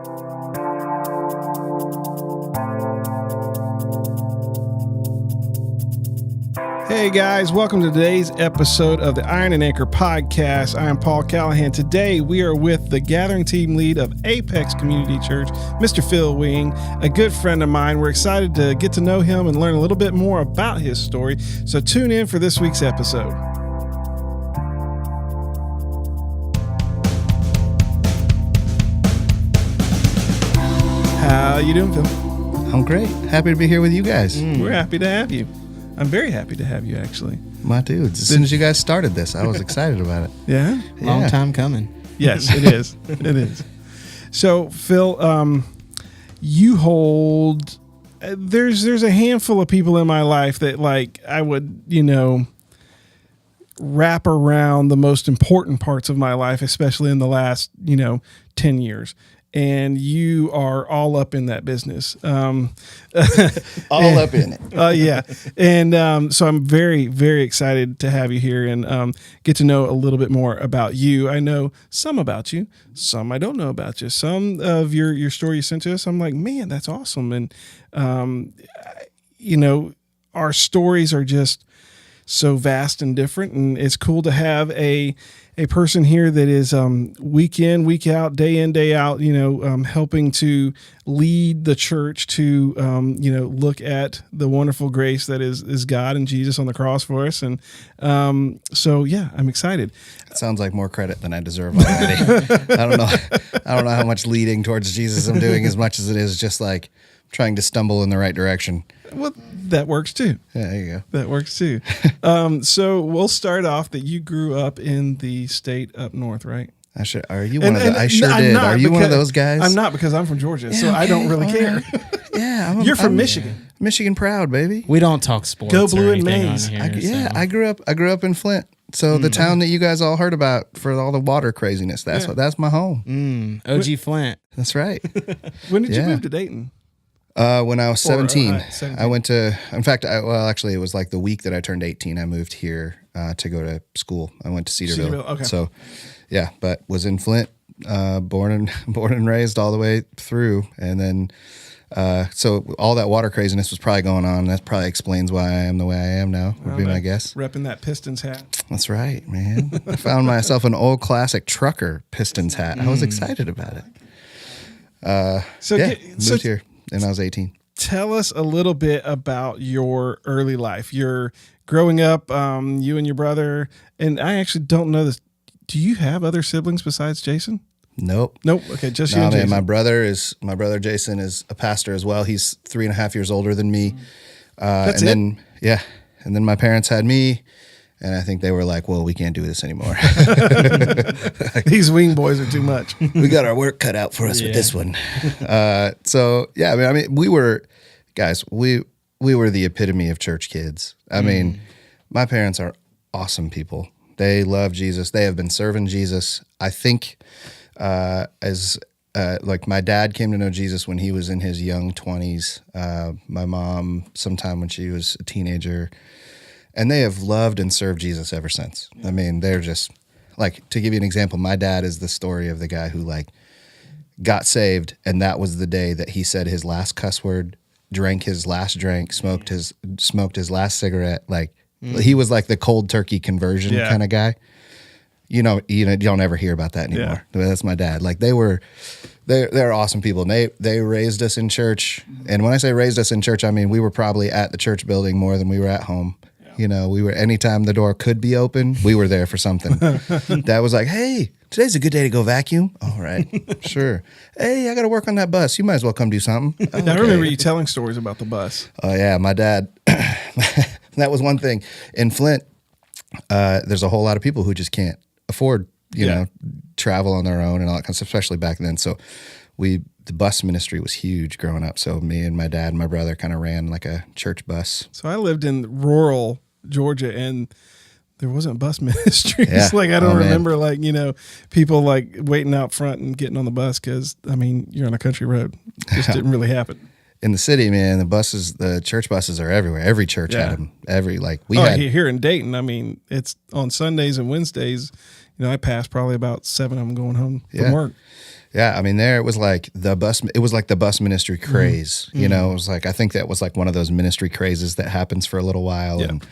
Hey guys, welcome to today's episode of the Iron and Anchor podcast. I am Paul Callahan. Today we are with the gathering team lead of Apex Community Church, Mr. Phil Wing, a good friend of mine. We're excited to get to know him and learn a little bit more about his story. So tune in for this week's episode. How you doing, Phil? I'm great. Happy to be here with you guys. We're happy to have you. I'm very happy to have you, actually. My dudes. As soon as you guys started this, I was excited about it. Yeah? Long time coming. Yes, it is. It is. So, Phil, you hold... There's a handful of people in my life that, like, I would, wrap around the most important parts of my life, especially in the last, 10 years. And you are all up in that business. All up in it. Yeah. And so I'm very, very excited to have you here and get to know a little bit more about you. I know some about you, some I don't know about you. Some of your story you sent to us, I'm like, man, that's awesome. And, our stories are just so vast and different. And it's cool to have a person here that is week in, week out, day out, helping to lead the church to, look at the wonderful grace that is God and Jesus on the cross for us. And so, yeah, I'm excited. It sounds like more credit than I deserve already. I don't know how much leading towards Jesus I'm doing as much as it is just like trying to stumble in the right direction. Well, that works too. Yeah, there you go. That works too. So we'll start off that you grew up in the state up north, right? Are you one of the? I sure did. Are you one of those guys? I'm not, because I'm from Georgia, so okay, I don't really care. Yeah, you're from Michigan. Michigan proud, baby. We don't talk sports. Go Blue or and anything Maize. on here, I grew up in Flint. So the town that you guys all heard about for all the water craziness. That's my home. OG Flint. That's right. When did you move to Dayton? When I was 17, 17. I went to, in fact, actually it was like the week that I turned 18, I moved here to go to school. I went to Cedarville. Okay. So yeah, but was in Flint, born and raised all the way through. And then, so all that water craziness was probably going on. That probably explains why I am the way I am now, would be my guess. Repping that Pistons hat. That's right, man. I found myself an old classic trucker Pistons hat. I was excited about it. Moved here. And I was 18. Tell us a little bit about your early life. You're growing up, you and your brother, and I actually don't know this. Do you have other siblings besides Jason? Nope. Okay, just you and Jason. My brother Jason is a pastor as well. He's 3.5 years older than me. That's and then my parents had me. And I think they were like, well, we can't do this anymore. These wing boys are too much. We got our work cut out for us with this one. So, yeah, I mean, we were the epitome of church kids. I mean, my parents are awesome people. They love Jesus. They have been serving Jesus. I think like my dad came to know Jesus when he was in his young 20s. My mom sometime when she was a teenager. And they have loved and served Jesus ever since. I mean, they're just, like, to give you an example, my dad is the story of the guy who, like, got saved, and that was the day that he said his last cuss word, drank his last drink, smoked his last cigarette. Like, he was like the cold turkey conversion kind of guy. You don't ever hear about that anymore. Yeah. That's my dad. Like, they're awesome people. And they raised us in church. And when I say raised us in church, I mean, we were probably at the church building more than we were at home. We were, anytime the door could be open, we were there for something. Dad was like, hey, today's a good day to go vacuum. All right, sure. Hey, I got to work on that bus. You might as well come do something. Okay. I remember you telling stories about the bus. Oh, yeah. My dad, that was one thing. In Flint, there's a whole lot of people who just can't afford, travel on their own and all that kind of stuff, especially back then. So the bus ministry was huge growing up. So me and my dad and my brother kind of ran like a church bus. So I lived in rural Georgia, and there wasn't bus ministries. Yeah. Like, I don't remember, like, people like waiting out front and getting on the bus because, I mean, you're on a country road. It just didn't really happen. In the city, man, the church buses are everywhere. Every church had them. Here in Dayton, I mean, it's on Sundays and Wednesdays. I passed probably about 7 of them going home from work. Yeah, I mean, there it was like the bus. It was like the bus ministry craze. You know, it was like I think that was like one of those ministry crazes that happens for a little while. Yeah. And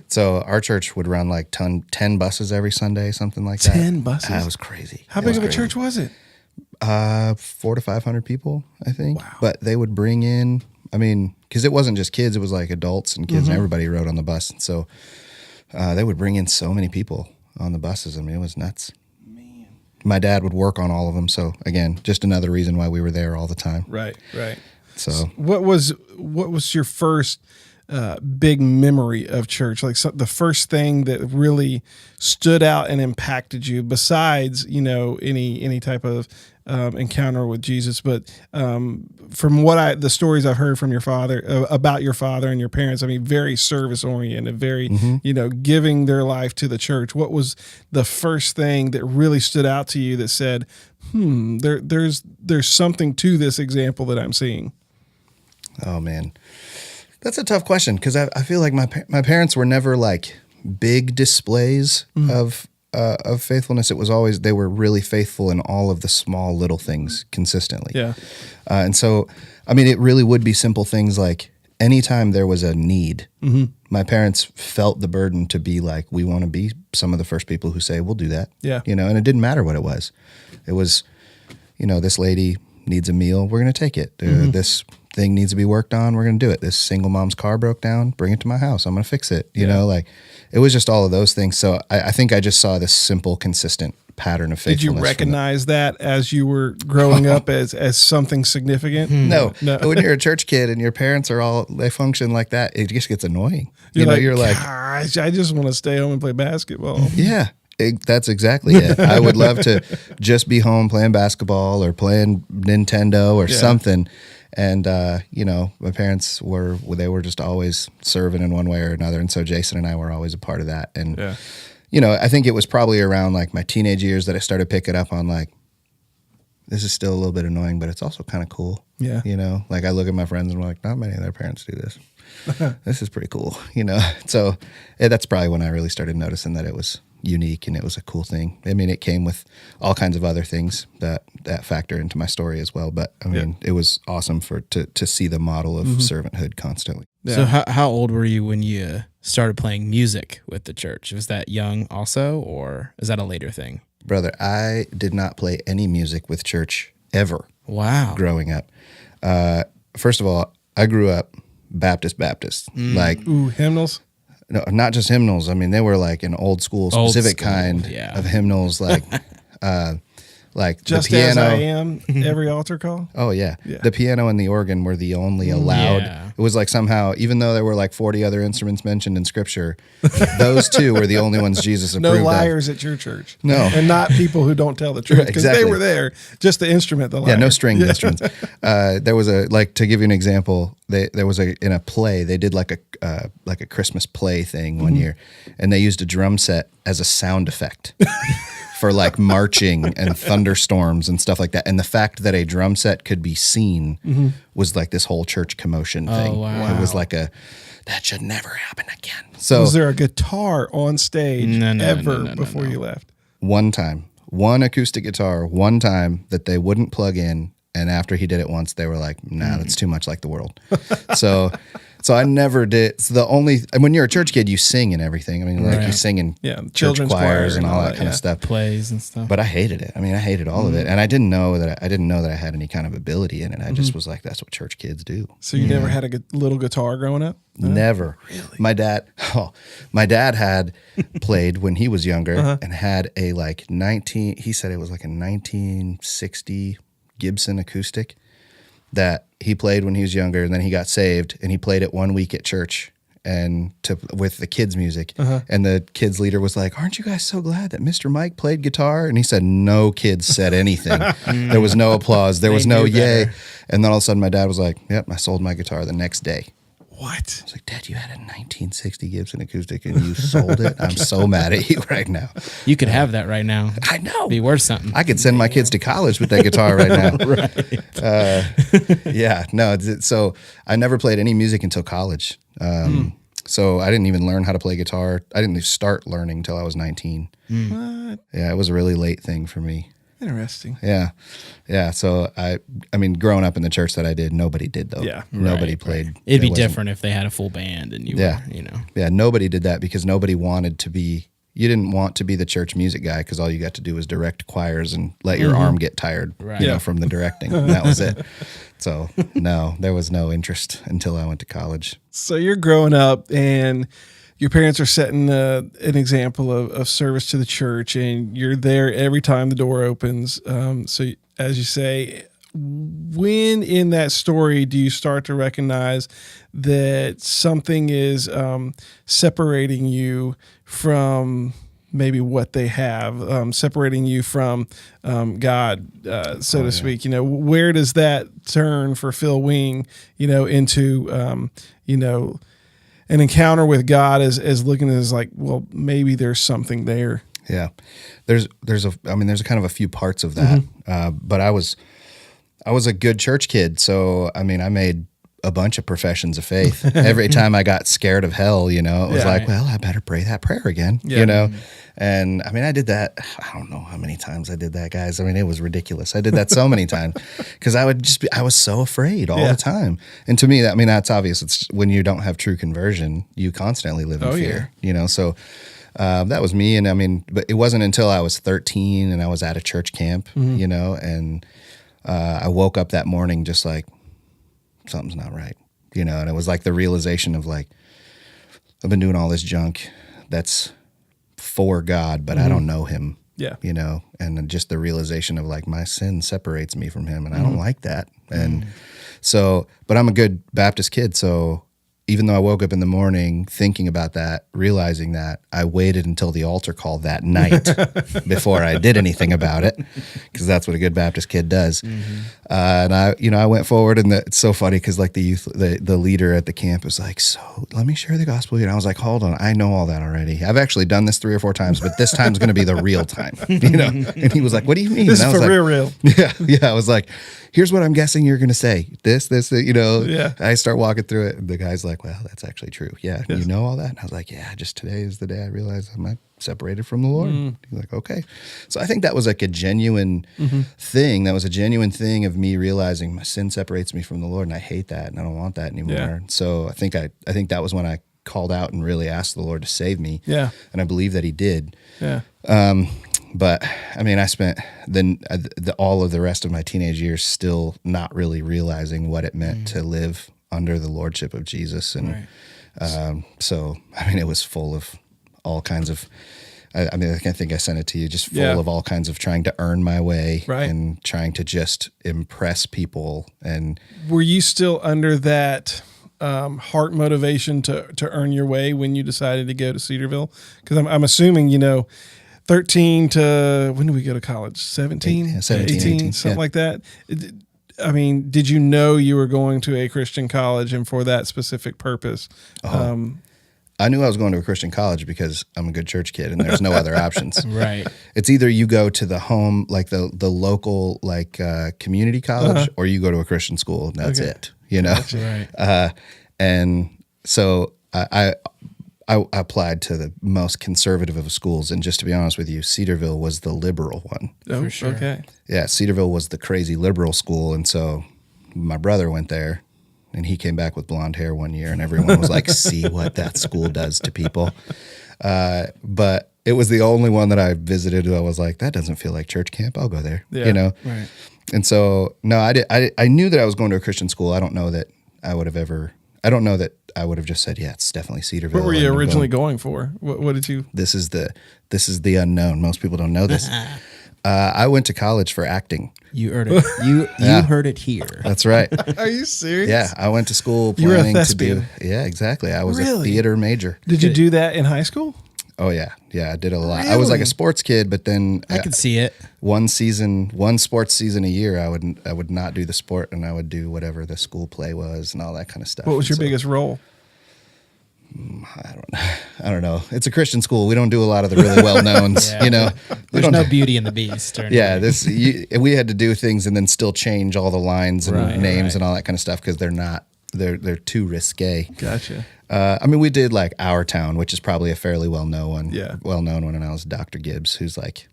so our church would run like 10 buses every Sunday, something like that. 10 buses? That was crazy. How It big was of a crazy. church was it? 400 to 500 people, I think. Wow. But they would bring in. I mean, because it wasn't just kids; it was like adults and kids, and everybody rode on the bus. And so they would bring in so many people on the buses. I mean, it was nuts. My dad would work on all of them. So again, just another reason why we were there all the time. Right. So What was your first big memory of church? Like the first thing that really stood out and impacted you, besides any type of encounter with Jesus, but from the stories I've heard from your father about your father and your parents, I mean, very service oriented, very giving their life to the church. What was the first thing that really stood out to you that said, there's something to this example that I'm seeing? oh man, that's a tough question because I feel like my parents were never like big displays of faithfulness. It was always, they were really faithful in all of the small little things consistently. Yeah. And so, I mean, it really would be simple things like anytime there was a need, my parents felt the burden to be like, we want to be some of the first people who say, we'll do that. Yeah. And it didn't matter what it was. It was, this lady needs a meal, we're going to take it. This thing needs to be worked on, we're going to do it. This single mom's car broke down, bring it to my house, I'm going to fix it. You know, like it was just all of those things. So I think I just saw this simple, consistent pattern of faithfulness. Did you recognize that as you were growing up as something significant? No. When you're a church kid and your parents they function like that, it just gets annoying. You're like, gosh, I just want to stay home and play basketball. Yeah, that's exactly it. I would love to just be home playing basketball or playing Nintendo or something. And, my parents they were just always serving in one way or another. And so Jason and I were always a part of that. And, I think it was probably around like my teenage years that I started picking up on like, this is still a little bit annoying, but it's also kind of cool. Yeah. Like I look at my friends and I'm like, not many of their parents do this. This is pretty cool, So that's probably when I really started noticing that it was unique and it was a cool thing. I mean, it came with all kinds of other things that factor into my story as well. But I mean, it was awesome to see the model of servanthood constantly. Yeah. So how old were you when you started playing music with the church? Was that young also, or is that a later thing? Brother, I did not play any music with church ever. Wow. Growing up. First of all, I grew up Baptist, like Hymnals? no, not just hymnals. I mean, they were like an old school specific kind of hymnals, like Just the piano. As I Am, every altar call? Oh yeah. The piano and the organ were the only allowed. Yeah. It was like somehow, even though there were like 40 other instruments mentioned in Scripture, those two were the only ones Jesus approved No of. liars at your church. No. And not people who don't tell the truth, because Exactly. they were there, just the instrument, the liar. Yeah, no stringed instruments. There was to give you an example, there was in a play, they did like a Christmas play thing one year, and they used a drum set as a sound effect for like marching and thunderstorms and stuff like that. And the fact that a drum set could be seen was like this whole church commotion thing. Wow. It was like that should never happen again. So Was there a guitar on stage No, before you left? one time, one acoustic guitar, one time that they wouldn't plug in. And after he did it once, they were like, nah, that's too much like the world. So I never did. It's when you're a church kid, you sing and everything. I mean, like you sing in church children's choirs choir and all that kind of stuff. Plays and stuff. But I hated it. I mean, I hated all of it. And I didn't know that I had any kind of ability in it. I just was like, that's what church kids do. So you never had a little guitar growing up? Never. Really? My dad had played when he was younger and had a he said it was like a 1960 Gibson acoustic that he played when he was younger, and then he got saved and he played it one week at church and with the kids' music. And the kids leader was like, aren't you guys so glad that Mr. Mike played guitar? And he said, no kids said anything. There was no applause. There was no yay. And then all of a sudden my dad was like, yep, I sold my guitar the next day. What? I was like, Dad, you had a 1960 Gibson acoustic and you sold it? I'm so mad at you right now. You could have that right now. I know. Be worth something. I could send my kids to college with that guitar right now. So I never played any music until college. So I didn't even learn how to play guitar. I didn't start learning until I was 19. What? Yeah, it was a really late thing for me. Interesting. Yeah. Yeah. So I mean, growing up in the church that I did, nobody did though. Yeah. Nobody played. It'd be It wasn't- different if they had a full band and you were, you know. Yeah. Nobody did that because nobody wanted to be, you didn't want to be the church music guy because all you got to do was direct choirs and let your arm get tired, Right. you Yeah. know, from the directing. And that was it. So no, there was no interest until I went to college. So you're growing up and your parents are setting an example of service to the church, and you're there every time the door opens. So as you say, when in that story do you start to recognize that something is separating you from maybe what they have, separating you from God, so to speak? You know, where does that turn for Phil Wing, you know, into, you know, an encounter with God as looking as like, well, maybe there's something there. Yeah. There's kind of a few parts of that. But I was a good church kid. So, I mean, I made a bunch of professions of faith. Every time I got scared of hell, you know, it was like, well, I better pray that prayer again, you know? And I mean, I did that. I don't know how many times I did that, guys. I mean, it was ridiculous. I did that so many times because I was so afraid all the time. And to me, that's obvious. It's when you don't have true conversion, you constantly live in fear, you know? So, that was me. And I mean, but it wasn't until I was 13 and I was at a church camp, you know, and, I woke up that morning just like, something's not right, you know? And it was like the realization of like, I've been doing all this junk that's for God, but I don't know him, you know? And just the realization of like, my sin separates me from him and I don't like that. And so, but I'm a good Baptist kid. So even though I woke up in the morning thinking about that, realizing that, I waited until the altar call that night before I did anything about it, because that's what a good Baptist kid does. And I went forward, and it's so funny because like the leader at the camp was like, "So let me share the gospel." And I was like, "Hold on, I know all that already. I've actually done this 3 or 4 times, but this time's going to be the real time." You know? And he was like, "What do you mean?" This and I is was for like, real. Yeah. I was like, "Here's what I'm guessing you're going to say. This, you know." Yeah. I start walking through it, and the guy's like, "Well, that's actually true. Yeah, you know all that?" And I was like, "Yeah, just today is the day I realized I'm separated from the Lord." He's like, "Okay." So I think that was like a genuine thing. That was a genuine thing of me realizing my sin separates me from the Lord, and I hate that, and I don't want that anymore. Yeah. So I think that was when I called out and really asked the Lord to save me. Yeah. And I believe that He did. Yeah. But I mean, I spent all of the rest of my teenage years still not really realizing what it meant to live under the lordship of Jesus. And so, I mean, it was full of all kinds of, I think I sent it to you, just full of all kinds of trying to earn my way and trying to just impress people. And were you still under that heart motivation to earn your way when you decided to go to Cedarville? Because I'm assuming, you know, 13 to, when did we go to college? 17? 17, 18, something like that. I mean, did you know you were going to a Christian college and for that specific purpose? I knew I was going to a Christian college because I'm a good church kid and there's no other options. Right. It's either you go to the home, like the local, like community college, or you go to a Christian school and that's it, you know? Right. And so I applied to the most conservative of schools. And just to be honest with you, Cedarville was the liberal one. Oh, For sure. Okay. Yeah, Cedarville was the crazy liberal school. And so my brother went there. And he came back with blonde hair one year, and everyone was like, "See what that school does to people." But it was the only one that I visited. I was like, "That doesn't feel like church camp. I'll go there." Yeah, you know. Right. And so, no, I knew that I was going to a Christian school. I don't know that I would have ever. I don't know that I would have just said, "Yeah, it's definitely Cedarville." What were you originally going for? What did you? This is the unknown. Most people don't know this. I went to college for acting. You heard it. You heard it here. That's right. Are you serious? Yeah, I went to school You were a planning to thespian. do. Yeah, exactly. I was a Really? theater major. Did you do that in high school? Oh yeah, I did a lot. I was like a sports kid, but then I could see it. one sports season a year, I would not do the sport, and I would do whatever the school play was and all that kind of stuff. What was your And so, biggest role? I don't know. It's a Christian school. We don't do a lot of the really well knowns. Yeah. You know, There's no Beauty and the Beast. Or Yeah, anything. we had to do things and then still change all the lines and Right, names right. and all that kind of stuff because they're too risque. Gotcha. I mean, we did like Our Town, which is probably a fairly well known one. Yeah. Well known one, and I was Dr. Gibbs, who's like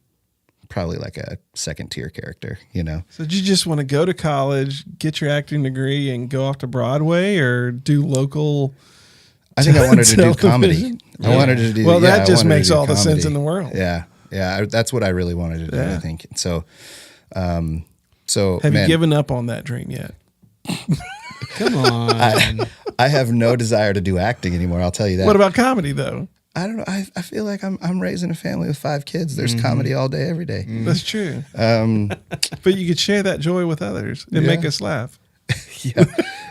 probably like a second tier character, you know. So did you just want to go to college, get your acting degree, and go off to Broadway, or do local? I think I wanted to do comedy. television? I wanted to do. Well, yeah, that I just wanted to makes do all the sense comedy. in the world. Yeah, yeah. That's what I really wanted to do. Yeah. I think. So, so Have man, you given up on that dream yet? Come on. I have no desire to do acting anymore. I'll tell you that. What about comedy, though? I don't know. I feel like I'm raising a family with 5 kids. There's comedy all day, every day. That's true. But you could share that joy with others and make us laugh. Yeah,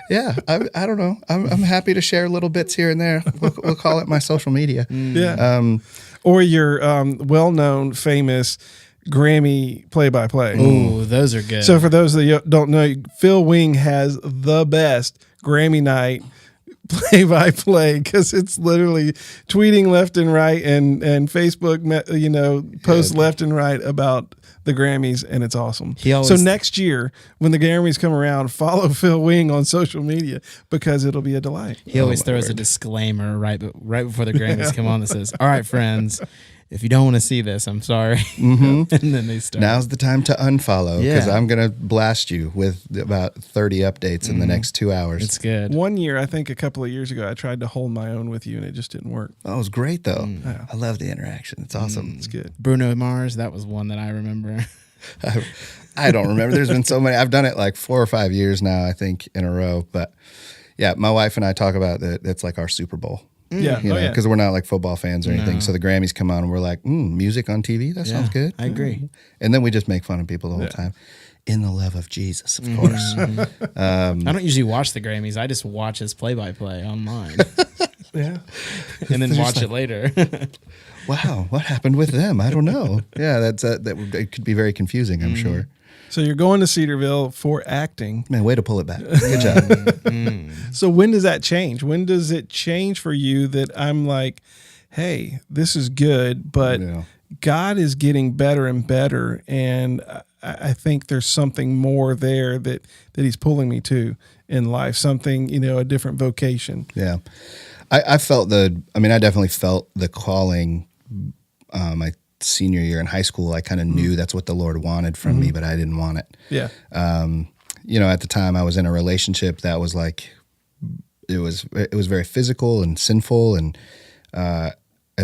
yeah. I don't know. I'm happy to share little bits here and there. We'll call it my social media. Yeah. Or your well-known, famous Grammy play-by-play. Ooh, those are good. So for those that don't know, Phil Wing has the best Grammy night play-by-play because it's literally tweeting left and right and Facebook, posts left and right about the Grammys, and it's awesome. So next year, when the Grammys come around, follow Phil Wing on social media because it'll be a delight. He always throws a disclaimer right before the Grammys come on that says, "All right, friends, if you don't want to see this, I'm sorry." And then they start. Now's the time to unfollow because Yeah. I'm going to blast you with about 30 updates in the next 2 hours. It's good. One year, I think a couple of years ago, I tried to hold my own with you, and it just didn't work. Oh, it was great, though. I love the interaction. It's awesome. It's good. Bruno Mars, that was one that I remember. I don't remember. There's been so many. I've done it like 4 or 5 years now, I think, in a row. But yeah, my wife and I talk about that. It's like our Super Bowl. Yeah. Because we're not like football fans or anything. So the Grammys come on and we're like, music on TV? That sounds good. I agree. And then we just make fun of people the whole time. In the love of Jesus, of course. I don't usually watch the Grammys. I just watch his play-by-play online Yeah. and then watch it later. Wow, what happened with them? I don't know. Yeah, it could be very confusing, I'm sure. So you're going to Cedarville for acting. Man, way to pull it back. Good job. So when does that change? When does it change for you that I'm like, hey, this is good, but Yeah. God is getting better and better, and I think there's something more there that he's pulling me to in life, something, a different vocation. Yeah. I definitely felt the calling my senior year in high school. I kind of knew that's what the Lord wanted from me, but I didn't want it. Yeah. At the time I was in a relationship that was like, it was very physical and sinful, and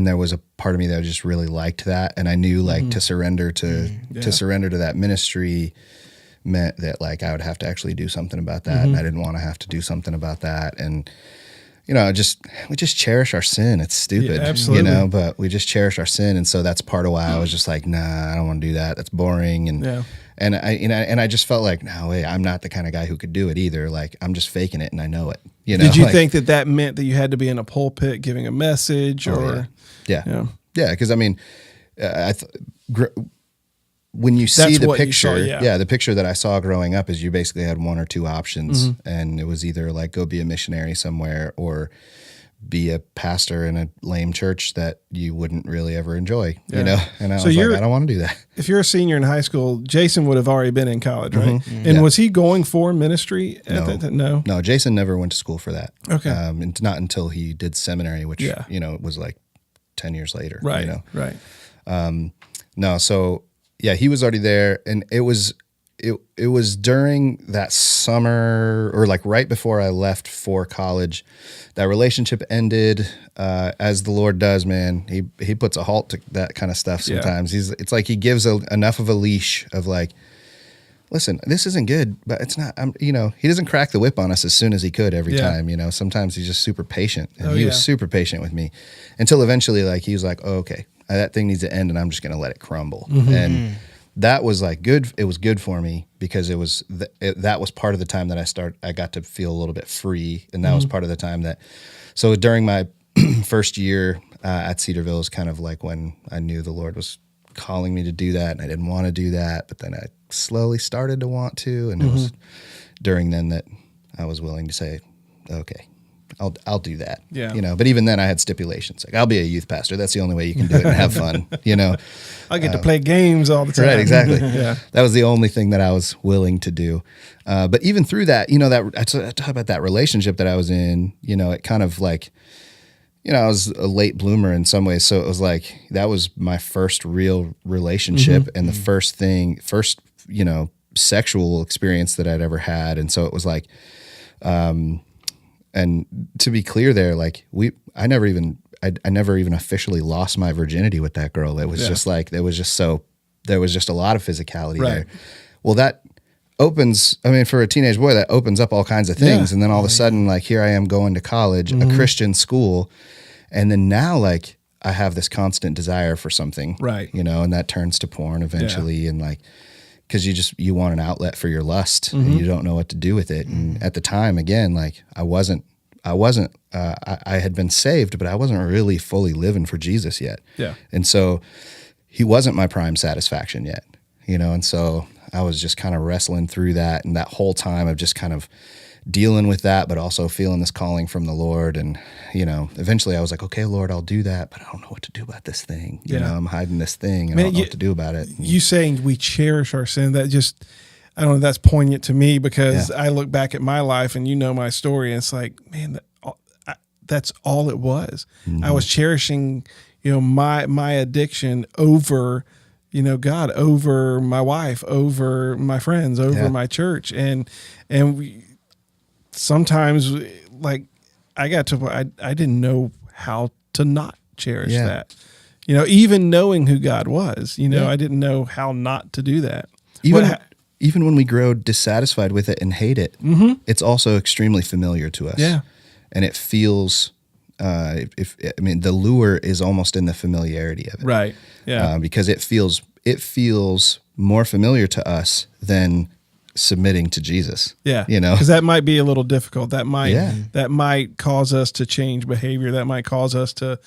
there was a part of me that just really liked that, and I knew like to surrender to that ministry meant that like I would have to actually do something about that, and I didn't want to have to do something about that, and we just cherish our sin. It's stupid, absolutely. But we just cherish our sin, and so that's part of why I was just like, nah, I don't want to do that. That's boring, and I just felt like, no, wait, I'm not the kind of guy who could do it either. Like I'm just faking it, and I know it. Did you think that meant that you had to be in a pulpit giving a message, or? Yeah. Because when you see That's the what you picture, saw, the picture that I saw growing up is you basically had 1 or 2 options, and it was either like go be a missionary somewhere or be a pastor in a lame church that you wouldn't really ever enjoy, And I was like, I don't want to do that. If you're a senior in high school, Jason would have already been in college, right? And was he going for ministry at that time? No. No, Jason never went to school for that. Okay. And not until he did seminary, which, Yeah. was like 10 years later. Right. Right. No, so yeah, he was already there, and it was during that summer, or like right before I left for college. That relationship ended, as the Lord does, man. He puts a halt to that kind of stuff sometimes. It's like he gives enough of a leash of like, listen, this isn't good, but it's not. He doesn't crack the whip on us as soon as he could every time. Sometimes he's just super patient, and he was super patient with me until eventually, like he was like, oh, okay, that thing needs to end, and I'm just going to let it crumble. And that was like good. It was good for me because it was that was part of the time that I got to feel a little bit free, and that was part of the time that. So during my first year at Cedarville is kind of like when I knew the Lord was calling me to do that, and I didn't want to do that, but then I slowly started to want to, and it was during then that I was willing to say, okay, I'll do that. Yeah. But even then I had stipulations. Like, I'll be a youth pastor. That's the only way you can do it and have fun, I get to play games all the time. Right, exactly. Yeah. That was the only thing that I was willing to do. But even through that, that I talk about that relationship that I was in, it kind of like, I was a late bloomer in some ways. So it was like, that was my first real relationship and the first, sexual experience that I'd ever had. And so it was like, and to be clear there, like I never even officially lost my virginity with that girl. It was just like, there was just a lot of physicality there. Well, that opens, for a teenage boy, that opens up all kinds of things. And then all of a sudden, like, here I am going to college, a Christian school. And then now, like, I have this constant desire for something, right? And that turns to porn eventually. And like, cause you want an outlet for your lust and you don't know what to do with it. And at the time, again, like I had been saved, but I wasn't really fully living for Jesus yet. Yeah. And so he wasn't my prime satisfaction yet, and so I was just kind of wrestling through that. And that whole time of just kind of dealing with that, but also feeling this calling from the Lord. And, eventually I was like, okay, Lord, I'll do that, but I don't know what to do about this thing. I'm hiding this thing and I don't know what to do about it. You saying we cherish our sin, that just, I don't know, that's poignant to me because I look back at my life and my story and it's like, man, that's all it was. I was cherishing, my addiction over, God, over my wife, over my friends, over my church. And we sometimes, like, I got to, I didn't know how to not cherish that, even knowing who God was, I didn't know how not to do that. Even when we grow dissatisfied with it and hate it, it's also extremely familiar to us. Yeah. And it feels, the lure is almost in the familiarity of it. Right. Yeah. Because it feels more familiar to us than submitting to Jesus. Yeah. Because that might be a little difficult. That might cause us to change behavior. That might cause us to,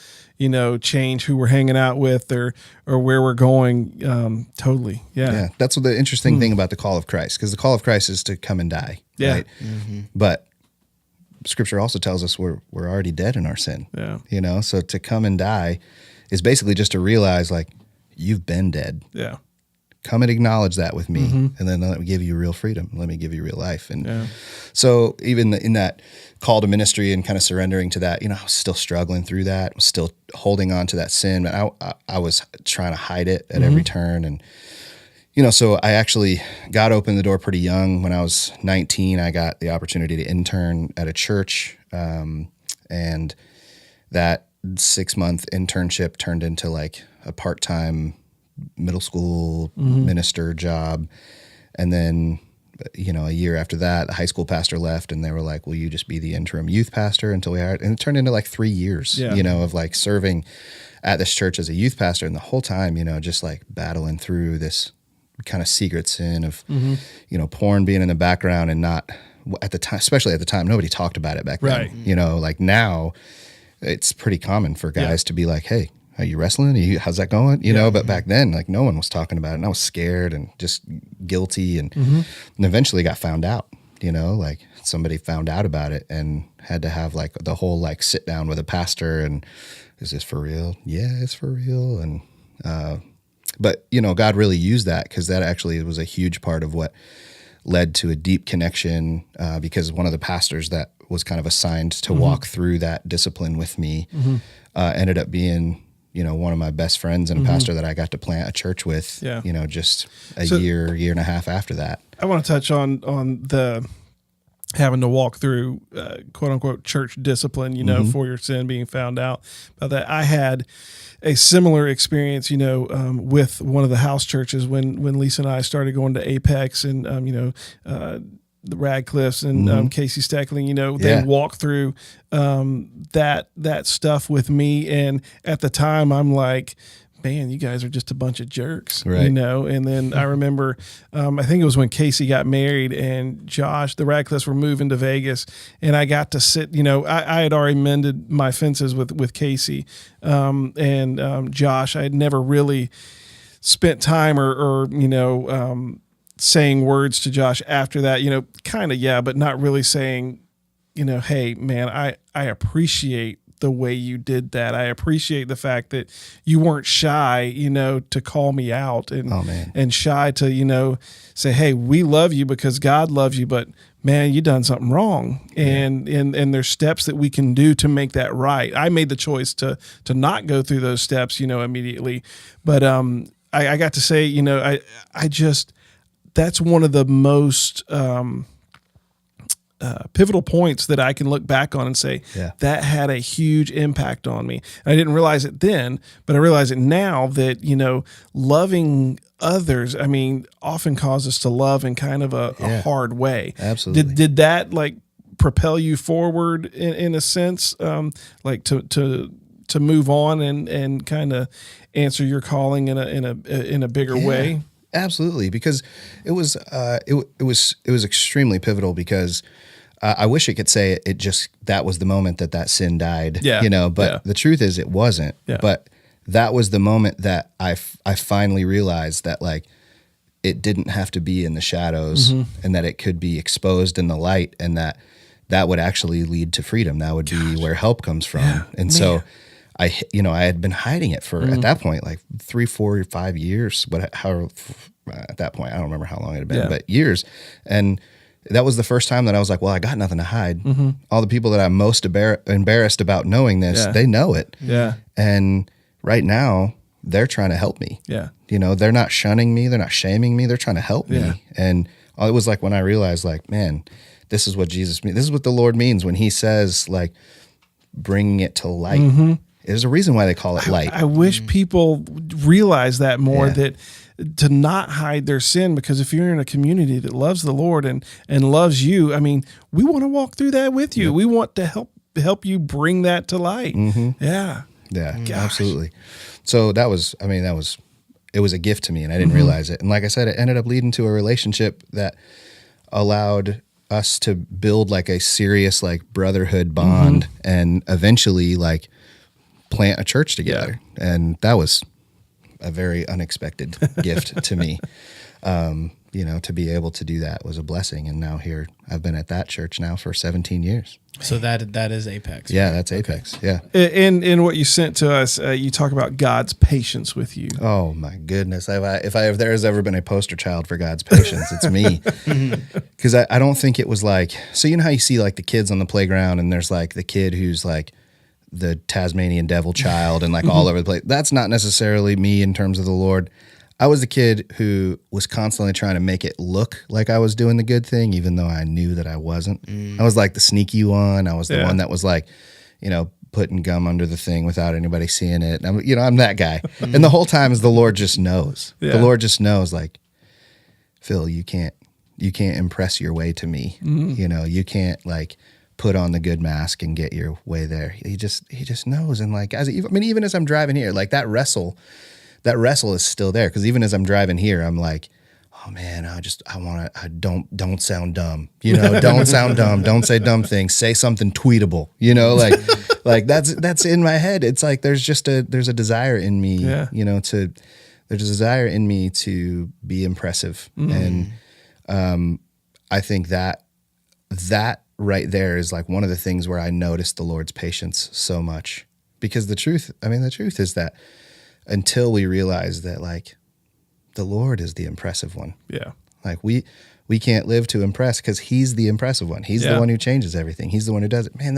change who we're hanging out with or where we're going. Totally. Yeah. Yeah. That's what the interesting thing about the call of Christ, because the call of Christ is to come and die. Yeah. Right? But Scripture also tells us we're already dead in our sin. Yeah. So to come and die is basically just to realize, like, you've been dead. Yeah. Come and acknowledge that with me, and then let me give you real freedom. Let me give you real life. And so even in that call to ministry and kind of surrendering to that, I was still struggling through that. I was still holding on to that sin. I was trying to hide it at every turn. And, so I actually, God opened the door pretty young. When I was 19, I got the opportunity to intern at a church. And that 6-month internship turned into like a part-time middle school minister job. And then, a year after that, the high school pastor left and they were like, will you just be the interim youth pastor until we hired? And it turned into like 3 years, of like serving at this church as a youth pastor. And the whole time, just like battling through this kind of secret sin of, porn being in the background and not at the time, especially at the time, nobody talked about it back then. Like now it's pretty common for guys to be like, hey, are you wrestling? How's that going? But back then, like, no one was talking about it, and I was scared and just guilty, and eventually got found out. Like somebody found out about it and had to have like the whole like sit down with a pastor and, is this for real? Yeah, it's for real. And but God really used that, because that actually was a huge part of what led to a deep connection, because one of the pastors that was kind of assigned to walk through that discipline with me ended up being one of my best friends and a pastor that I got to plant a church with, just a year and a half after that. I want to touch on the having to walk through quote unquote church discipline, for your sin being found out about that. I had a similar experience, with one of the house churches when Lisa and I started going to Apex and, the Radcliffes and Casey Steckling, they walk through that stuff with me. And at the time, I'm like, man, you guys are just a bunch of jerks, right. And then I remember, I think it was when Casey got married and Josh, the Radcliffes were moving to Vegas, and I got to sit, I had already mended my fences with Casey, and Josh, I had never really spent time or saying words to Josh after that, kind of, but not really saying, hey, man, I appreciate the way you did that. I appreciate the fact that you weren't shy, to call me out and shy to, say, hey, we love you because God loves you, but man, you done something wrong. And there's steps that we can do to make that right. I made the choice to not go through those steps, immediately. But I got to say, I just, that's one of the most pivotal points that I can look back on and say, that had a huge impact on me. And I didn't realize it then, but I realize it now that, loving others, often causes us to love in kind of a hard way. Absolutely. Did that like propel you forward in a sense, like to move on and kind of answer your calling in a bigger way? Absolutely, because it was extremely pivotal, because I wish it could say it just, that was the moment that sin died, but the truth is it wasn't. But that was the moment that I finally realized that like it didn't have to be in the shadows, and that it could be exposed in the light, and that would actually lead to freedom. That would be where help comes from. And so I had been hiding it for at that point, like 3, 4, 5 years, at that point, I don't remember how long it had been, but years. And that was the first time that I was like, well, I got nothing to hide. All the people that I'm most embarrassed about knowing this, they know it. And right now they're trying to help me. They're not shunning me. They're not shaming me. They're trying to help me. And it was like when I realized, like, man, this is what Jesus means. This is what the Lord means when he says, like, bringing it to light. There's a reason why they call it light. I wish people realize that more, that to not hide their sin, because if you're in a community that loves the Lord and loves you, we want to walk through that with you. We want to help you bring that to light. Yeah, absolutely. So it was a gift to me, and I didn't realize it. And like I said, it ended up leading to a relationship that allowed us to build like a serious like brotherhood bond, and eventually like plant a church together. And that was a very unexpected gift to me. To be able to do that was a blessing. And now here, I've been at that church now for 17 years. So that is Apex. Yeah, that's Apex. Okay. Yeah. In what you sent to us, you talk about God's patience with you. Oh my goodness. If there has ever been a poster child for God's patience, it's me. Because I don't think it was like, so you know how you see like the kids on the playground, and there's like the kid who's like the Tasmanian devil child and like all over the place. That's not necessarily me in terms of the Lord. I was the kid who was constantly trying to make it look like I was doing the good thing, even though I knew that I wasn't. I was like the sneaky one. I was the one that was like, putting gum under the thing without anybody seeing it. I'm that guy. And the whole time is the Lord just knows. The Lord just knows, like, Phil, you can't impress your way to me. You can't like put on the good mask and get your way there. He just knows. And like, even as I'm driving here, like that wrestle is still there. Cause even as I'm driving here, I'm like, oh man, don't sound dumb, don't sound dumb. Don't say dumb things, say something tweetable, like that's in my head. It's like, there's a desire in me, there's a desire in me to be impressive. And, I think that right there is like one of the things where I noticed the Lord's patience so much, because the truth is that until we realize that like the Lord is the impressive one. Yeah. Like we can't live to impress, because he's the impressive one. He's the one who changes everything. He's the one who does it. Man,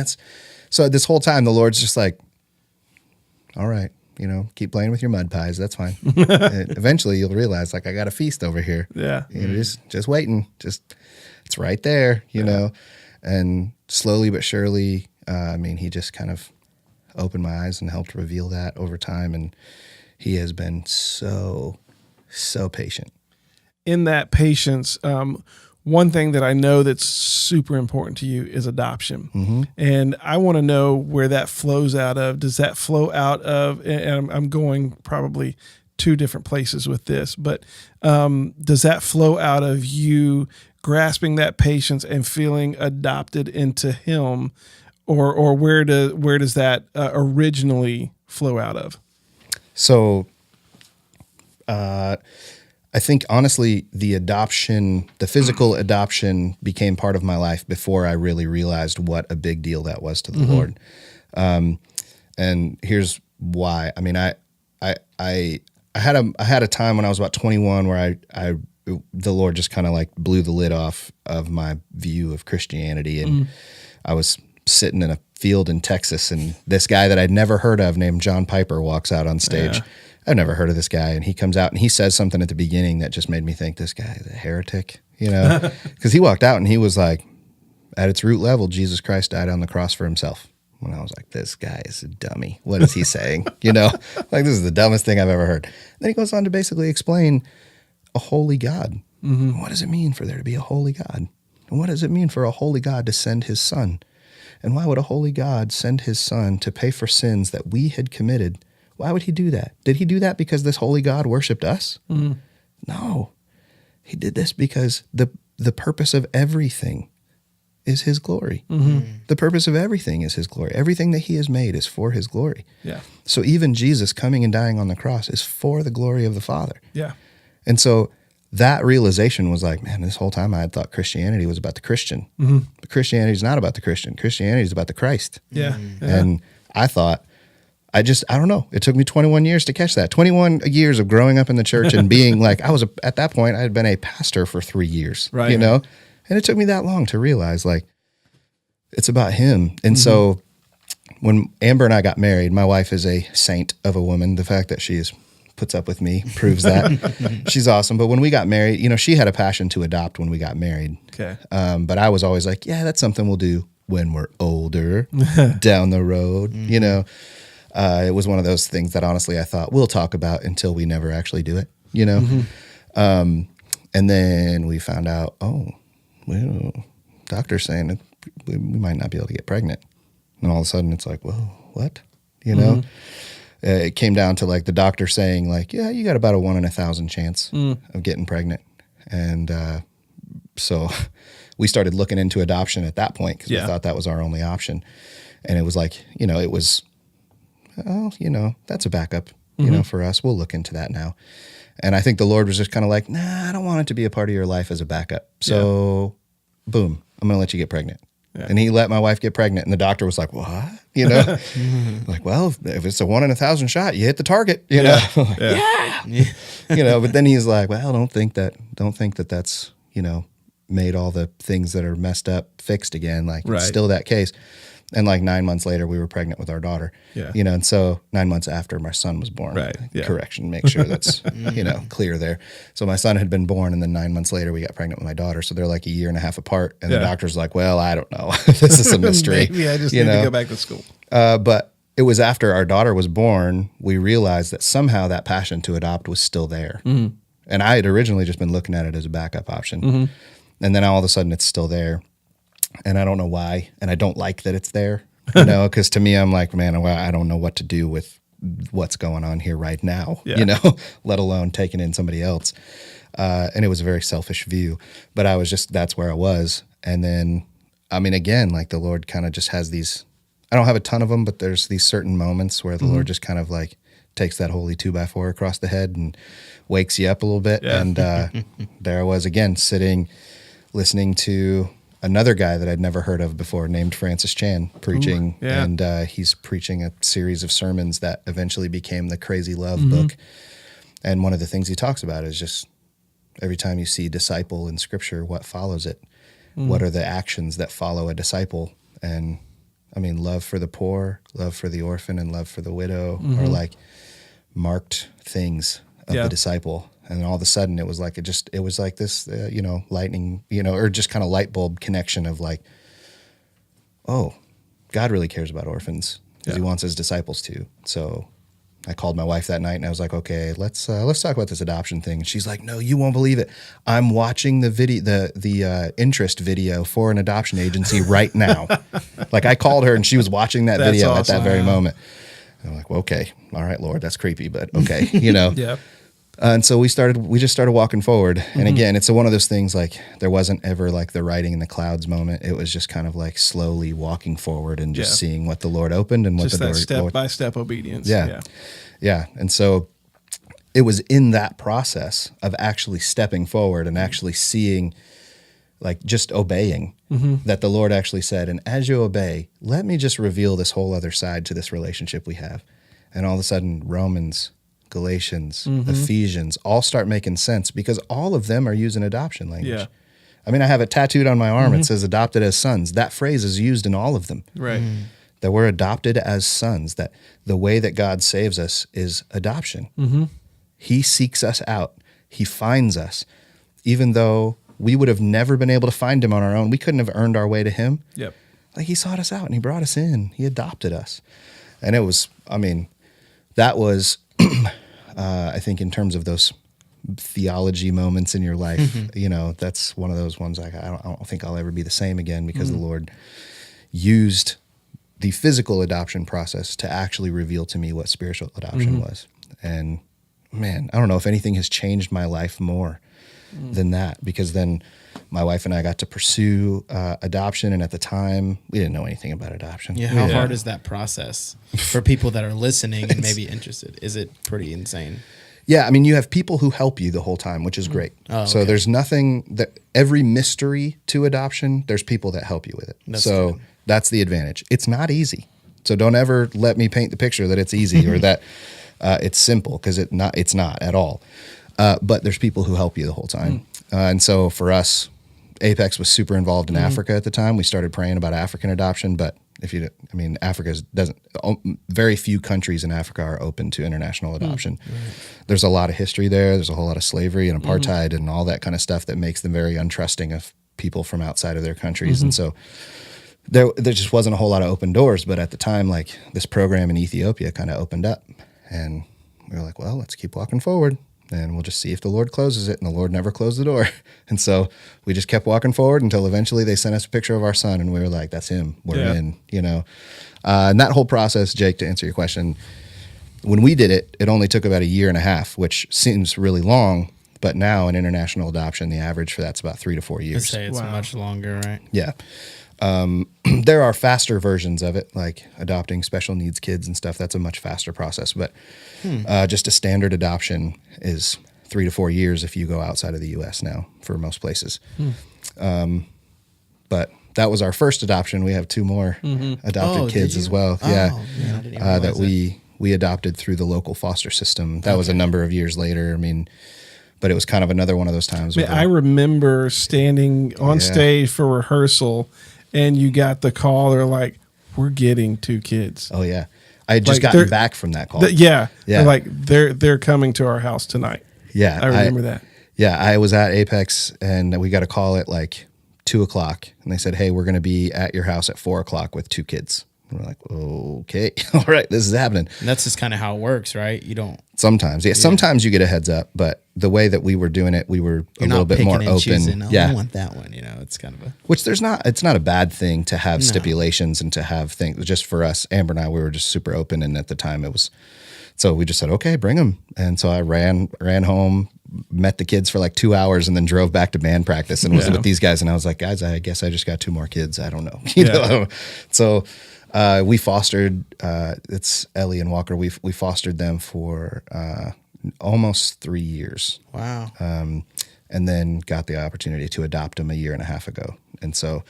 so this whole time the Lord's just like, all right, keep playing with your mud pies. That's fine. Eventually you'll realize like I got a feast over here. Yeah. Just waiting. It's right there, know. And slowly but surely, he just kind of opened my eyes and helped reveal that over time. And he has been so, so patient. In that patience, one thing that I know that's super important to you is adoption. And I want to know where that flows out of. Does that flow out of, and I'm going probably 2 different places with this, but does that flow out of you grasping that patience and feeling adopted into him, or where does that originally flow out of? So, I think honestly, the physical adoption became part of my life before I really realized what a big deal that was to the Lord. And here's why. I mean, I had a time when I was about 21 where the Lord just kind of like blew the lid off of my view of Christianity. And I was sitting in a field in Texas, and this guy that I'd never heard of named John Piper walks out on stage. Yeah. I've never heard of this guy. And he comes out and he says something at the beginning that just made me think, this guy is a heretic, you know, because he walked out and he was like, at its root level, Jesus Christ died on the cross for himself. When I was like, this guy is a dummy. What is he saying? You know, like, this is the dumbest thing I've ever heard. Then he goes on to basically explain a holy God. What does it mean for there to be a holy God? And what does it mean for a holy God to send his son? And why would a holy God send his son to pay for sins that we had committed? Why would he do that? Did he do that because this holy God worshiped us? No. He did this because the purpose of everything is his glory. The purpose of everything is his glory. Everything that he has made is for his glory. Yeah. So even Jesus coming and dying on the cross is for the glory of the Father. Yeah. And so that realization was like, man, this whole time I had thought Christianity was about the Christian. But Christianity is not about the Christian. Christianity is about the Christ. Yeah. And I thought, I don't know. It took me 21 years to catch that. 21 years of growing up in the church and being like, at that point, I had been a pastor for 3 years, Right. you know? And it took me that long to realize, like, it's about him. And so when Amber and I got married, my wife is a saint of a woman. The fact that she puts up with me proves that. She's awesome. But when we got married, you know, she had a passion to adopt when we got married. Okay. But I was always like, yeah, that's something we'll do when we're older, down the road, you know. It was one of those things that honestly I thought we'll talk about until we never actually do it, you know. And then we found out, well, doctor's saying that we might not be able to get pregnant. And all of a sudden it's like, whoa, what? You know? It came down to like the doctor saying like, yeah, you got about a 1 in 1,000 chance of getting pregnant. And so we started looking into adoption at that point because we thought that was our only option. And it was like, you know, it was, oh, you know, that's a backup, you know, for us. We'll look into that now. And I think the Lord was just kind of like, nah, I don't want it to be a part of your life as a backup. So boom, I'm going to let you get pregnant. Yeah. And he let my wife get pregnant. And the doctor was like, what? You know, like, well, if it's a 1 in 1,000 shot, you hit the target, you know? You know, but then he's like, well, don't think that that's, you know, made all the things that are messed up fixed again. Like it's still that case. And like 9 months later, we were pregnant with our daughter. Yeah. You know, and so 9 months after my son was born. Right. Yeah. Correction, make sure that's you know clear there. So my son had been born, and then 9 months later, we got pregnant with my daughter. So they're like a year and a half apart. And the doctor's like, "Well, I don't know. This is a mystery. Maybe I just need to go back to school." But it was after our daughter was born, we realized that somehow that passion to adopt was still there. And I had originally just been looking at it as a backup option, and then all of a sudden, it's still there. And I don't know why, and I don't like that it's there, you know, because to me, I'm like, man, I don't know what to do with what's going on here right now, you know, let alone taking in somebody else. And it was a very selfish view, but that's where I was. And then, I mean, again, like the Lord kind of just has these, I don't have a ton of them, but there's these certain moments where the Lord just kind of like takes that holy 2x4 across the head and wakes you up a little bit. Yeah. And there I was again, sitting, listening to another guy that I'd never heard of before named Francis Chan preaching. Ooh, yeah. And he's preaching a series of sermons that eventually became the Crazy Love book. And one of the things he talks about is just every time you see disciple in scripture, what follows it? What are the actions that follow a disciple? And I mean, love for the poor, love for the orphan, and love for the widow are like marked things of the disciple. And all of a sudden it was like, it was like this, you know, lightning, you know, or just kind of light bulb connection of like, oh, God really cares about orphans because he wants his disciples to. So I called my wife that night and I was like, okay, let's talk about this adoption thing. And she's like, no, you won't believe it. I'm watching the video, the interest video for an adoption agency right now. Like I called her and she was watching that video awesome. At that very moment. And I'm like, well, okay, all right, Lord, that's creepy, but okay, you know. And so we just started walking forward. And again, it's one of those things like there wasn't ever like the writing in the clouds moment. It was just kind of like slowly walking forward and just seeing what the Lord opened and what just the Lord. Just that step-by-step obedience. Yeah. And so it was in that process of actually stepping forward and actually seeing like just obeying, that the Lord actually said, and as you obey, let me just reveal this whole other side to this relationship we have. And all of a sudden, Romans, Galatians, Ephesians all start making sense because all of them are using adoption language. Yeah. I mean, I have it tattooed on my arm. It says adopted as sons. That phrase is used in all of them. Right. That we're adopted as sons, that the way that God saves us is adoption. He seeks us out. He finds us. Even though we would have never been able to find him on our own. We couldn't have earned our way to him. Yep. Like he sought us out and he brought us in. He adopted us. And it was, I mean, that was, I think in terms of those theology moments in your life, you know, that's one of those ones like, I don't think I'll ever be the same again because the Lord used the physical adoption process to actually reveal to me what spiritual adoption was. And man, I don't know if anything has changed my life more than that, because then my wife and I got to pursue adoption. And at the time, we didn't know anything about adoption. Yeah, how hard is that process for people that are listening and maybe interested? Is it pretty insane? Yeah, I mean, you have people who help you the whole time, which is great. Oh, so okay. there's nothing that every mystery to adoption, there's people that help you with it. That's so good. that's the advantage. It's not easy. So don't ever let me paint the picture that it's easy or that it's simple, because it's not at all. But there's people who help you the whole time. And so for us, Apex was super involved in Africa at the time. We started praying about African adoption, but Africa very few countries in Africa are open to international adoption. There's a lot of history there. There's a whole lot of slavery and apartheid and all that kind of stuff that makes them very untrusting of people from outside of their countries. And so there just wasn't a whole lot of open doors. But at the time, like this program in Ethiopia kind of opened up, and we were like, well, let's keep walking forward. And we'll just see if the Lord closes it. And the Lord never closed the door. And so we just kept walking forward until eventually they sent us a picture of our son. And we were like, that's him. We're in, you know. And that whole process, Jake, to answer your question, when we did it, it only took about 1.5 years, which seems really long. But now in international adoption, the average for that's about 3 to 4 years. I'd say it's much longer, right? Yeah. There are faster versions of it, like adopting special needs kids and stuff. That's a much faster process. But just a standard adoption is 3 to 4 years if you go outside of the U.S. now for most places. But that was our first adoption. We have 2 more adopted kids as well. Oh, yeah, man, I didn't even realize that we adopted through the local foster system. That was a number of years later. I mean, but it was kind of another one of those times. I remember standing on stage for rehearsal, and you got the call. They're like, "We're getting 2 kids." Oh yeah, I had just gotten back from that call. Yeah. They're like they're coming to our house tonight. Yeah, I remember that. Yeah, I was at Apex, and we got a call at like 2:00, and they said, "Hey, we're going to be at your house at 4:00 with 2 kids." And we're like, "Okay, all right, this is happening." And that's just kind of how it works, right? You don't. Sometimes, sometimes you get a heads up, but the way that we were doing it, we were a little bit more open. Choosing, I want that one. You know, it's kind of a which it's not a bad thing to have stipulations and to have things. Just for us, Amber and I, we were just super open, and at the time it was. So we just said, "Okay, bring them." And so I ran home, met the kids for like 2 hours, and then drove back to band practice and was with these guys. And I was like, "Guys, I guess I just got 2 more kids. I don't know." You know? So we fostered. It's Ellie and Walker. We fostered them for almost 3 years. wow. And then got the opportunity to adopt them 1.5 years ago. And so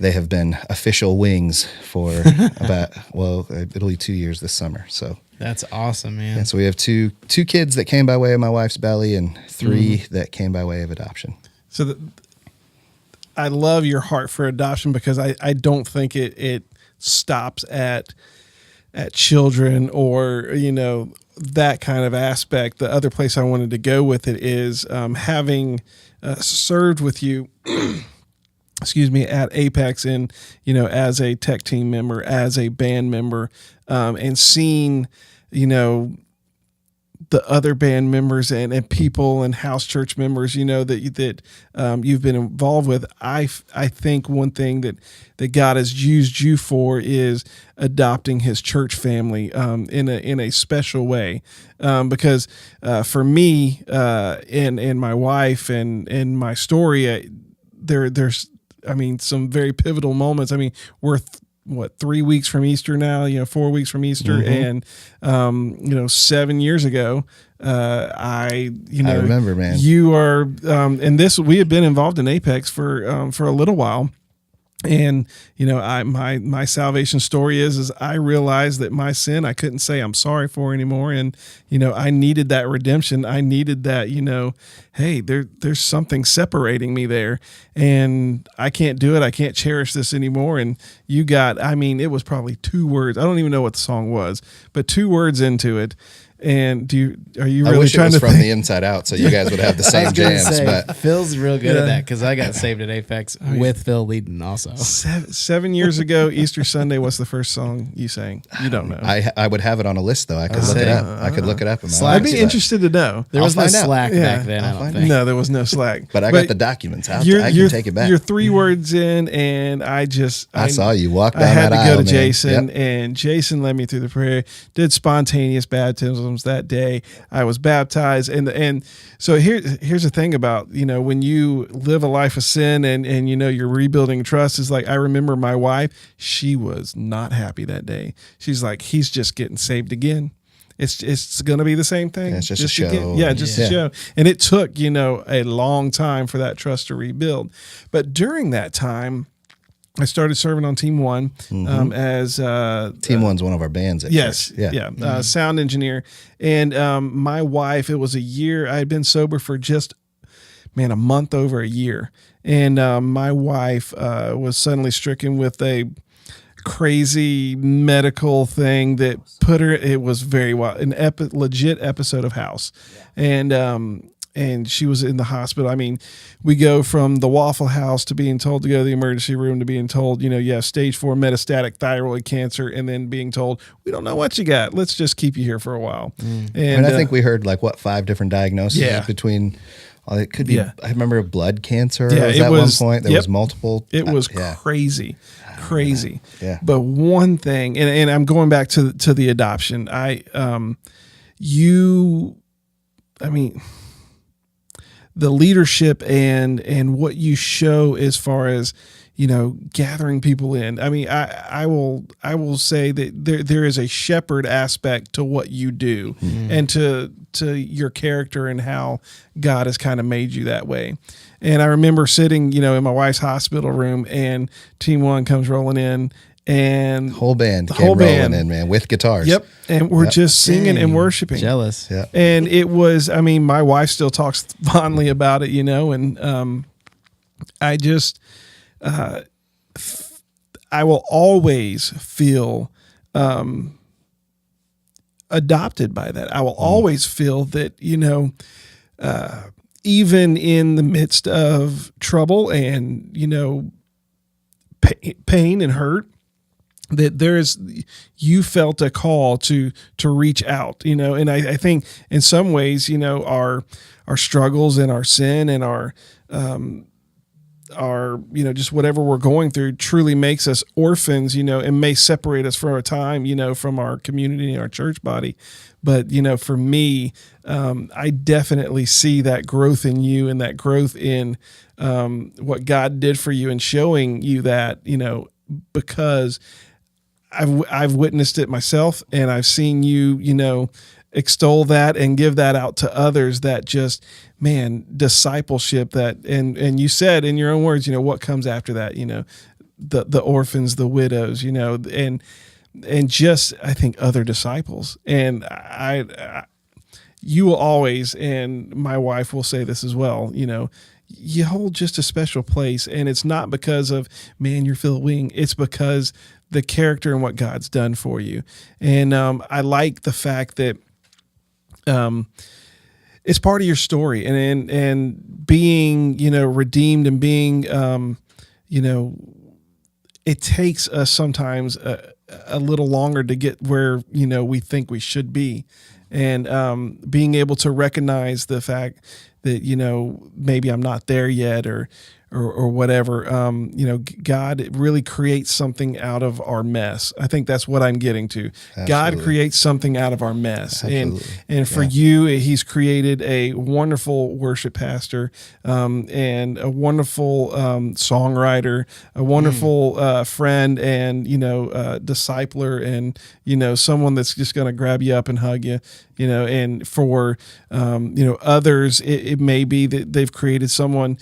they have been official wings for about, it'll be 2 years this summer. So That's awesome, man. so we have two kids that came by way of my wife's belly and 3 that came by way of adoption. So I love your heart for adoption, because I don't think it stops at children or, you know, that kind of aspect. The other place I wanted to go with it is having served with you, excuse me, at Apex, and, you know, as a tech team member, as a band member, and seeing, you know, the other band members and people and house church members, you know, that you've been involved with. I think one thing that God has used you for is adopting His church family in a special way, because for me and my wife and my story, there's some very pivotal moments. I mean, we're 3 weeks from Easter now, 4 weeks from Easter. And, 7 years ago, I remember, man, you are, and we had been involved in Apex for a little while. And, my salvation story is I realized that my sin, I couldn't say I'm sorry for anymore. And, I needed that redemption. I needed that, hey, there's something separating me there and I can't do it. I can't cherish this anymore. And it was probably 2 words. I don't even know what the song was, but 2 words into it. And are you really I wish trying it was to from think? the inside out, so you guys would have the same jams. But Phil's real good at that because I got saved at Apex with Phil leading also. 7 years ago, Easter Sunday, what's the first song you sang? You don't know. I would have it on a list though. I could look it up. I could look it up. I'd be interested to know. There was no find out. Slack Yeah. back then. I don't think. No, there was no Slack. But I got the documents. I can take it back. You're 3 words in, and I saw you walk down I had that to aisle, go to man. Jason, Yep. and Jason led me through the prayer. Did spontaneous baptisms that day. I was baptized, and so here's the thing about when you live a life of sin and you're rebuilding trust is like I remember my wife. She was not happy that day. She's like, he's just getting saved again. It's going to be the same thing. Yeah, it's just a show. Again. Yeah, just a show. And it took a long time for that trust to rebuild. But during that time, I started serving on Team One as Team One's one of our bands. At yes, church. Yeah. Sound engineer. And my wife, it was a year. I had been sober for just a month over a year, and my wife was suddenly stricken with a crazy medical thing that put her. It was very wild, legit episode of House, and she was in the hospital. I mean, we go from the Waffle House to being told to go to the emergency room to being told, you have stage 4 metastatic thyroid cancer, and then being told, we don't know what you got. Let's just keep you here for a while. And I think we heard 5 different diagnoses between. It could be. Yeah. I remember blood cancer. Yeah, at one point there was multiple. It was crazy. Yeah. But one thing, and I'm going back to the adoption. The leadership and what you show as far as gathering people in. I mean, I will say that there is a shepherd aspect to what you do and to your character and how God has kind of made you that way. And I remember sitting, in my wife's hospital room, and Team One comes rolling in, and whole band came rolling in, man, with guitars. Yep. And we're just singing and worshiping. Jealous. Yeah. And it was, my wife still talks fondly about it, and I just, I will always feel adopted by that. I will always feel that, even in the midst of trouble and, pain and hurt, that you felt a call to reach out, and I think in some ways, our struggles and our sin and our just whatever we're going through truly makes us orphans, and may separate us for a time, from our community and our church body. But, for me, I definitely see that growth in you and that growth in what God did for you and showing you that, because I've witnessed it myself, and I've seen you, extol that and give that out to others. That just, man, discipleship. That and you said in your own words, what comes after that? The orphans, the widows, and just I think other disciples. And you will always, and my wife will say this as well. You hold just a special place, and it's not because of, man, you're Phil Wing. It's because the character and what God's done for you. And I like the fact that it's part of your story, and being, redeemed and being, it takes us sometimes a little longer to get where, we think we should be. And being able to recognize the fact that, maybe I'm not there yet, or or whatever. God really creates something out of our mess. I think that's what I'm getting to. Absolutely. God creates something out of our mess. Absolutely. And for you, he's created a wonderful worship pastor, and a wonderful songwriter, a wonderful friend, and discipler, and someone that's just going to grab you up and hug you. And for others, it may be that they've created someone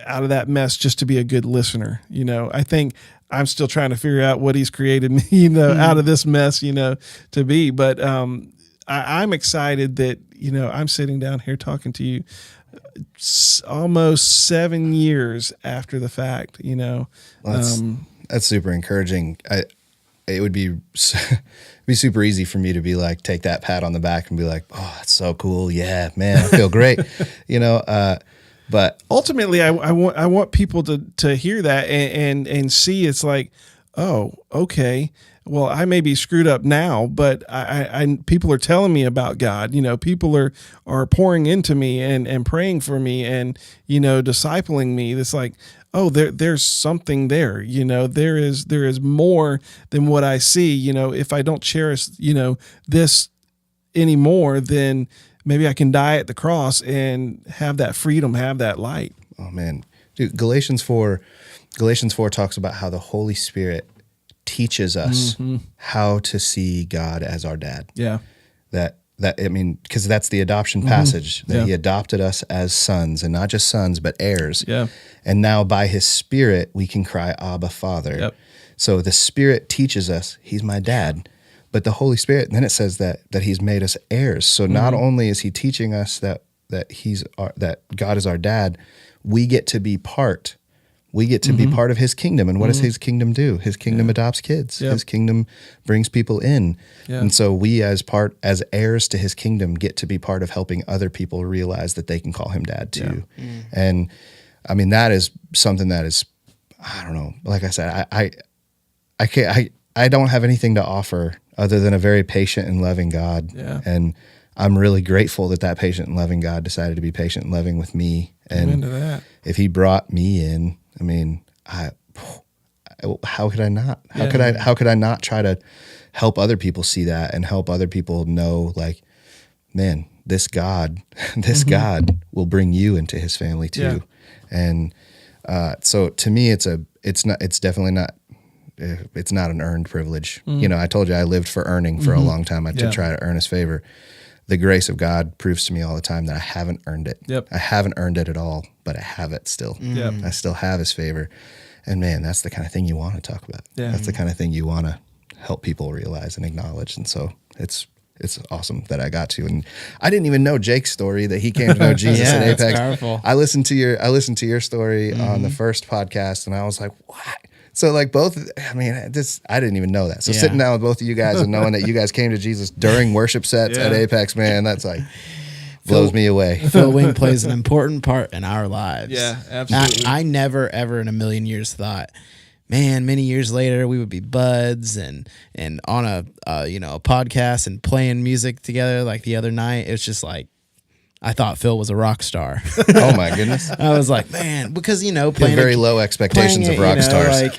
out of that mess just to be a good listener. I think I'm still trying to figure out what he's created me, out of this mess, to be. But I'm excited that I'm sitting down here talking to you almost 7 years after the fact. Well, that's super encouraging. It would be super easy for me to be like, take that pat on the back and be like, oh, that's so cool. Yeah, man, I feel great. But ultimately I want people to hear that and see it's like, oh, okay. Well, I may be screwed up now, but I people are telling me about God. People are pouring into me and praying for me and discipling me. It's like, oh, there's something there. There is more than what I see. If I don't cherish this anymore, then maybe I can die at the cross and have that freedom, have that light. Oh man, dude, Galatians 4 talks about how the Holy Spirit teaches us how to see God as our dad. Yeah. Because that's the adoption passage, that he adopted us as sons, and not just sons, but heirs. Yeah. And now by his Spirit, we can cry, Abba, Father. Yep. So the Spirit teaches us, he's my dad. But the Holy Spirit, and then it says that he's made us heirs. So not only is he teaching us that God is our dad, we get to be part. We get to be part of his kingdom. And what does his kingdom do? His kingdom adopts kids. Yep. His kingdom brings people in. Yeah. And so we as heirs to his kingdom get to be part of helping other people realize that they can call him dad too. Yeah. And I mean, that is something that is, I don't know, like I said, I don't have anything to offer other than a very patient and loving God. Yeah. And I'm really grateful that patient and loving God decided to be patient and loving with me. And if he brought me in, I mean, how could I not? How could I not try to help other people see that and help other people know, like, man, this God will bring you into his family too. Yeah. And so to me, it's definitely not. It's not an earned privilege. I told you I lived for earning for a long time. To try to earn his favor. The grace of God proves to me all the time that I haven't earned it. Yep. I haven't earned it at all, but I have it still. Yep. I still have his favor. And man, that's the kind of thing you want to talk about. Yeah. That's the kind of thing you want to help people realize and acknowledge. And so it's awesome that I got to. And I didn't even know Jake's story, that he came to know Jesus at Apex. That's powerful. I listened to your story on the first podcast, and I was like, what? So like both, I mean, I didn't even know that. So sitting down with both of you guys and knowing that you guys came to Jesus during worship sets at Apex, man, that's like blows me away. Phil Wing plays an important part in our lives. Yeah, absolutely. I never, ever in a million years thought, man, many years later we would be buds and on a podcast and playing music together. Like the other night, it's just like, I thought Phil was a rock star. Oh my goodness! I was like, man, because playing very low expectations of rock stars.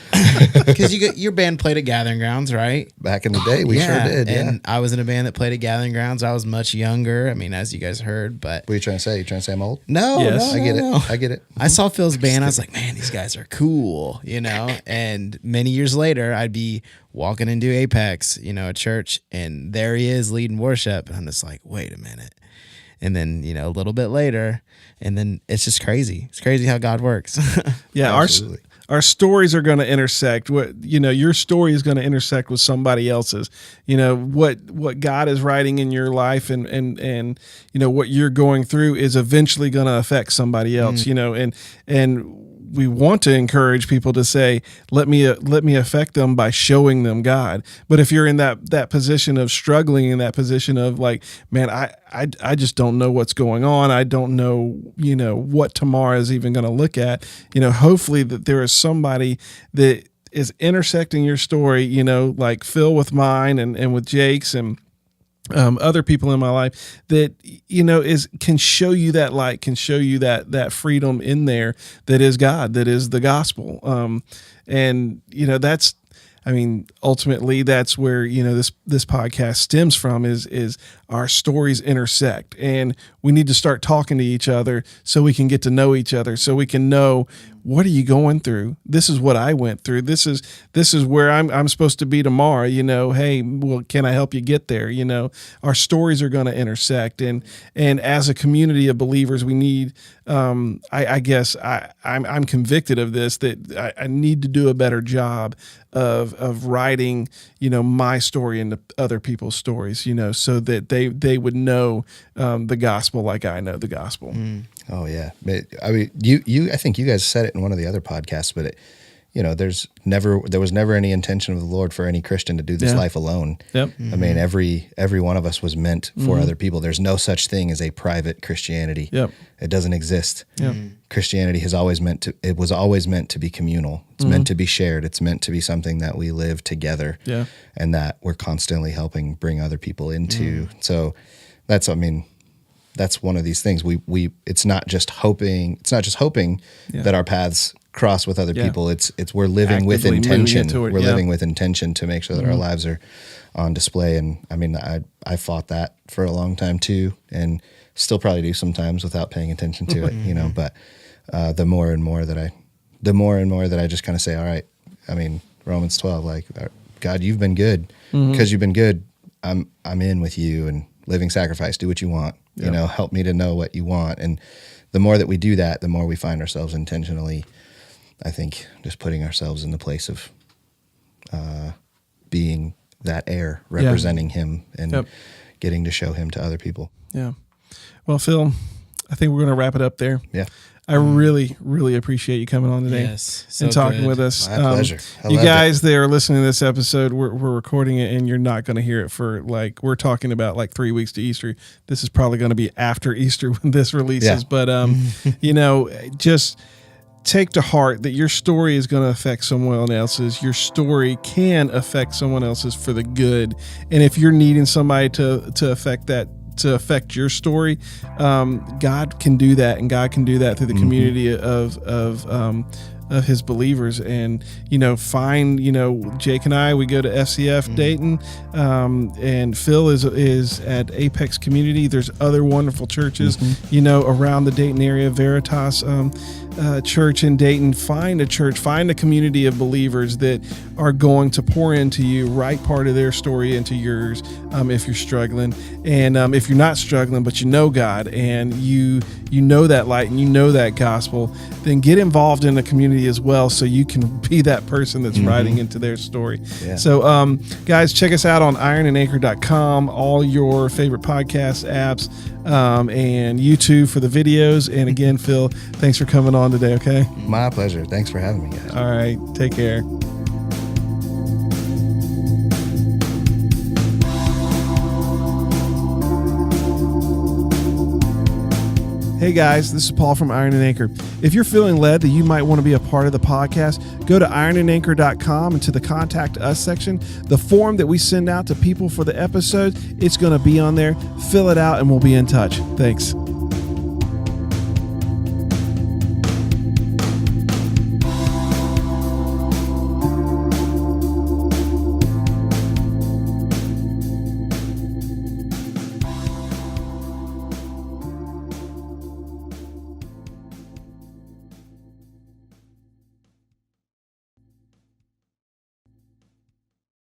Because your band played at Gathering Grounds, right? Back in the day, we sure did. And I was in a band that played at Gathering Grounds. I was much younger. I mean, as you guys heard, but what are you trying to say? You trying to say I'm old? No, yes. No, I get it. I saw Phil's band. I was like, man, these guys are cool, And many years later, I'd be walking into Apex, a church, and there he is leading worship, and I'm just like, wait a minute. And then, a little bit later, and then it's just crazy. It's crazy how God works. Yeah, our stories are going to intersect. Your story is going to intersect with somebody else's. What God is writing in your life and what you're going through is eventually going to affect somebody else. And we want to encourage people to say, let me affect them by showing them God. But if you're in that position of struggling, in that position of like, man, I just don't know what's going on. I don't know, what tomorrow is even going to look at. Hopefully that there is somebody that is intersecting your story, like Phil with mine and with Jake's, and other people in my life that, can show you that light, can show you that freedom in there that is God, that is the gospel. And ultimately that's where, this podcast stems from is our stories intersect, and we need to start talking to each other so we can get to know each other, so we can know, what are you going through? This is what I went through. This is where I'm supposed to be tomorrow. Hey, well, can I help you get there? Our stories are going to intersect, and as a community of believers, we need. I guess I'm convicted of this, that I need to do a better job of writing, my story into other people's stories, so that they would know the gospel like I know the gospel. Oh yeah. I think you guys said it in one of the other podcasts, but there was never any intention of the Lord for any Christian to do this life alone. Yep. I mean, every one of us was meant for other people. There's no such thing as a private Christianity. Yep. It doesn't exist. Yep. Christianity was always meant to be communal. It's meant to be shared. It's meant to be something that we live together. Yeah. And that we're constantly helping bring other people into. So that's one of these things. It's not just hoping that our paths cross with other people. It's we're living with intention. We're living with intention to make sure that our lives are on display. And I fought that for a long time too, and still probably do sometimes without paying attention to it, but the more and more that I just kind of say, all right, Romans 12, like, God, you've been good. Because you've been good, I'm in with you, and living sacrifice, do what you want. Help me to know what you want. And the more that we do that, the more we find ourselves intentionally, I think, just putting ourselves in the place of being that heir, representing him, and getting to show him to other people. Yeah. Well, Phil, I think we're going to wrap it up there. Yeah. I really, really appreciate you coming on today and talking with us. My pleasure. You guys that are listening to this episode, we're recording it, and you're not going to hear it for we're talking about 3 weeks to Easter. This is probably going to be after Easter when this releases. Yeah. But, just take to heart that your story is going to affect someone else's. Your story can affect someone else's for the good. And if you're needing somebody to affect your story, God can do that, and God can do that through the community of his believers. And find Jake and I, we go to FCF Dayton, and Phil is at Apex Community. There's other wonderful churches around the Dayton area. Veritas church in Dayton. Find a church, find a community of believers that are going to pour into you, write part of their story into yours, if you're struggling. And if you're not struggling, but God, and you know that light, and you know that gospel, then get involved in the community as well, so you can be that person that's writing into their story. Yeah. So guys, check us out on ironandanchor.com, all your favorite podcast apps, and YouTube for the videos. And again, Phil, thanks for coming on today. Okay. My pleasure. Thanks for having me, guys. All right. Take care. Hey guys, this is Paul from Iron and Anchor. If you're feeling led that you might want to be a part of the podcast, go to ironandanchor.com and to the Contact Us section. The form that we send out to people for the episode, it's going to be on there. Fill it out and we'll be in touch. Thanks.